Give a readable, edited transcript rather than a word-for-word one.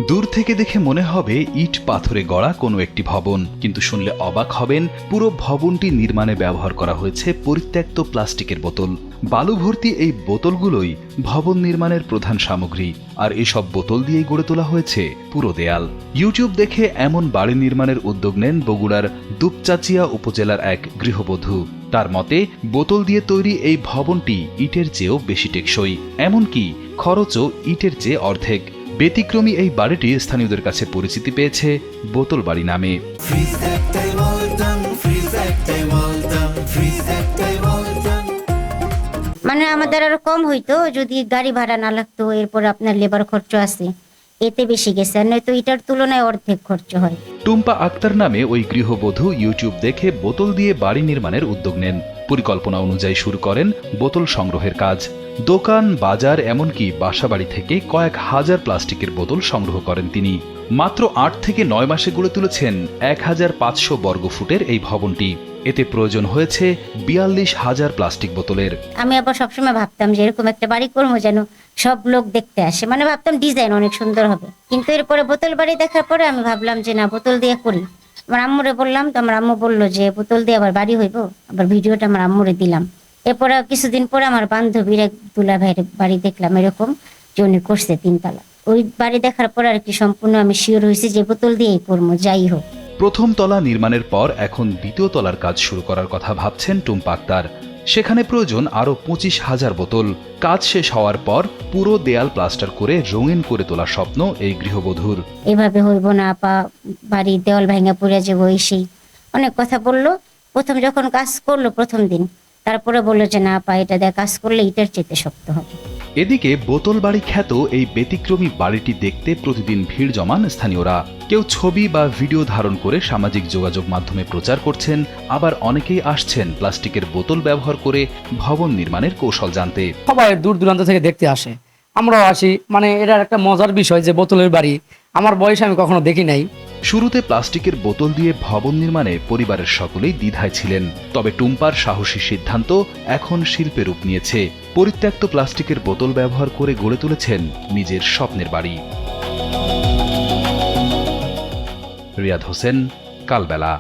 দূর থেকে দেখে মনে হবে ইট পাথরে গড়া কোনো একটি ভবন, কিন্তু শুনলে অবাক হবেন পুরো ভবনটি নির্মাণে ব্যবহার করা হয়েছে পরিত্যক্ত প্লাস্টিকের বোতল। বালু ভর্তি এই বোতলগুলোই ভবন নির্মাণের প্রধান সামগ্রী, আর এসব বোতল দিয়েই গড়ে তোলা হয়েছে পুরো দেয়াল। ইউটিউব দেখে এমন বাড়ি নির্মাণের উদ্যোগ নেন বগুড়ার দুপচাচিয়া উপজেলার এক গৃহবধূ। তার মতে বোতল দিয়ে তৈরি এই ভবনটি ইটের চেয়েও বেশি টেকসই, এমনকি খরচও ইটের চেয়ে অর্ধেক। ব্যতিক্রমী এই বাড়িটি স্থানীয়দের কাছে পরিচিতি পেয়েছে বোতল বাড়ি নামে। মানে আমাদের আরো কম হইতো যদি গাড়ি ভাড়া না লাগতো, এরপর আপনার লেবার খরচ আছে, এতে বেশি গেছে, আর নয়তো এটার তুলনায় অর্ধেক খরচ হয়। টুম্পা আক্তার নামে ওই গৃহবধূ ইউটিউব দেখে বোতল দিয়ে বাড়ি নির্মাণের উদ্যোগ নেন। পরিকল্পনা অনুযায়ী শুরু করেন বোতল সংগ্রহের কাজ। দোকান, বাজার, এমনকি বাসাবাড়ি থেকে কয়েক হাজার প্লাস্টিকের বোতল সংগ্রহ করেন তিনি। মাত্র ৮ থেকে ৯ মাসে গড়ে তুলেছেন ১৫০০ বর্গফুটের এই ভবনটি। এতে প্রয়োজন হয়েছে ৪২,০০০ প্লাস্টিক বোতলের। আমি আবার সবসময় ভাবতাম যে এরকম একটা বাড়ি করবো যেন সব লোক দেখতে আসে, মানে ভাবতাম ডিজাইন অনেক সুন্দর হবে। কিন্তু এরপরে বোতল বাড়ি দেখার পরে আমি ভাবলাম যে না, বোতল দিয়ে করি। আমার আম্মুরে বললাম, তো আমার আম্মু বললো যে বোতল দিয়ে আবার বাড়ি হইব। আবার ভিডিওটা আমার আম্মুরে দিলাম। এরপরে কিছুদিন পরে আমার বান্ধবীর এক দুলা ভাইয়ের বাড়ি দেখলাম এরকম, যে উনি করছে ৩ তলা। ওই বাড়ি দেখার পর আর কি সম্পূর্ণ আমি শিওর হয়েছি যে বোতল দিয়েই করবো যাই হোক। প্রথম তলা নির্মাণের পর এখন দ্বিতীয় তলার কাজ শুরু করার কথা ভাবছেন টুম্পা আক্তার। সেখানে প্রয়োজন আরো ২৫,০০০ বোতল। কাজ শেষ হওয়ার পর পুরো দেয়াল প্লাস্টার করে রঙিন করে তোলার স্বপ্ন এই গৃহবধূর। এভাবে হইব না আপা, বাড়ির দেওয়াল ভাঙা পড়ে যাবো, সেই অনেক কথা বললো। প্রথম যখন কাজ করলো প্রথম দিন, তারপরে বললো যে না আপা, এটা দিয়ে কাজ করলে ইটের চেতে শক্ত হবে। এদিকে বোতল বাড়ি খ্যাত এই ব্যতিক্রমী বাড়িটি দেখতে প্রতিদিন ভিড় জমান স্থানীয়রা। কেউ ছবি বা ভিডিও ধারণ করে সামাজিক যোগাযোগ মাধ্যমে প্রচার করছেন, আবার অনেকেই আসছেন প্লাস্টিকের বোতল ব্যবহার করে ভবন নির্মাণের কৌশল জানতে। সবাই দূর দূরান্ত থেকে দেখতে আসে, আমরাও আসি। মানে এটার একটা মজার বিষয় যে বোতলের বাড়ি আমার বয়সে আমি কখনো দেখি নাই। শুরুতে প্লাস্টিকের বোতল দিয়ে ভবন নির্মাণে পরিবারের সকলেই দ্বিধায় ছিলেন, তবে টুম্পার সাহসী সিদ্ধান্ত এখন শিল্পে রূপ নিয়েছে। পরিত্যক্ত প্লাস্টিকের বোতল ব্যবহার করে গড়ে তুলেছেন নিজের স্বপ্নের বাড়ি। রিয়াদ হোসেন, কালবেলা।